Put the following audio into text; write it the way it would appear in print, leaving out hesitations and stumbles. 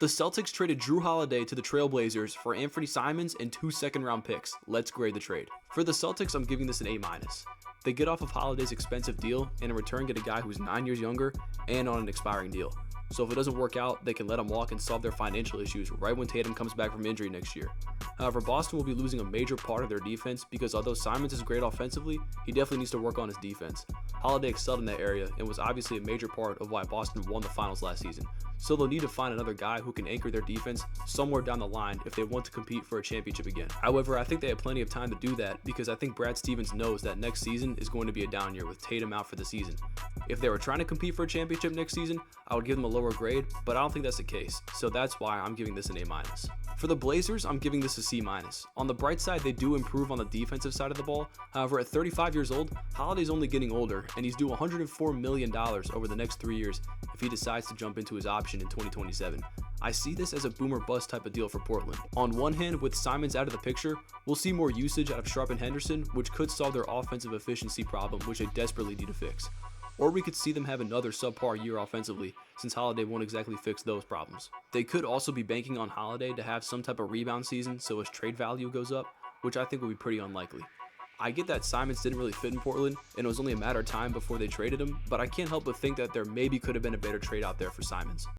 The Celtics traded Jrue Holiday to the Trailblazers for Anthony Simons and 2 second-round picks. Let's grade the trade. For the Celtics, I'm giving this an A-. They get off of Holiday's expensive deal and in return get a guy who's 9 years younger and on an expiring deal. So if it doesn't work out, they can let him walk and solve their financial issues right when Tatum comes back from injury next year. However, Boston will be losing a major part of their defense because although Simons is great offensively, he definitely needs to work on his defense. Holiday excelled in that area and was obviously a major part of why Boston won the finals last season. So they'll need to find another guy who can anchor their defense somewhere down the line if they want to compete for a championship again. However, I think they have plenty of time to do that because I think Brad Stevens knows that next season is going to be a down year with Tatum out for the season. If they were trying to compete for a championship next season, I would give them a lower grade, but I don't think that's the case, so that's why I'm giving this an A-. For the Blazers, I'm giving this a C-. On the bright side, they do improve on the defensive side of the ball. However, at 35 years old, Holiday's only getting older, and he's due $104 million over the next 3 years if he decides to jump into his option in 2027. I see this as a boom or bust type of deal for Portland. On one hand, with Simons out of the picture, we'll see more usage out of Sharp and Henderson, which could solve their offensive efficiency problem, which they desperately need to fix. Or we could see them have another subpar year offensively, since Holiday won't exactly fix those problems. They could also be banking on Holiday to have some type of rebound season so his trade value goes up, which I think would be pretty unlikely. I get that Simons didn't really fit in Portland, and it was only a matter of time before they traded him, but I can't help but think that there maybe could have been a better trade out there for Simons.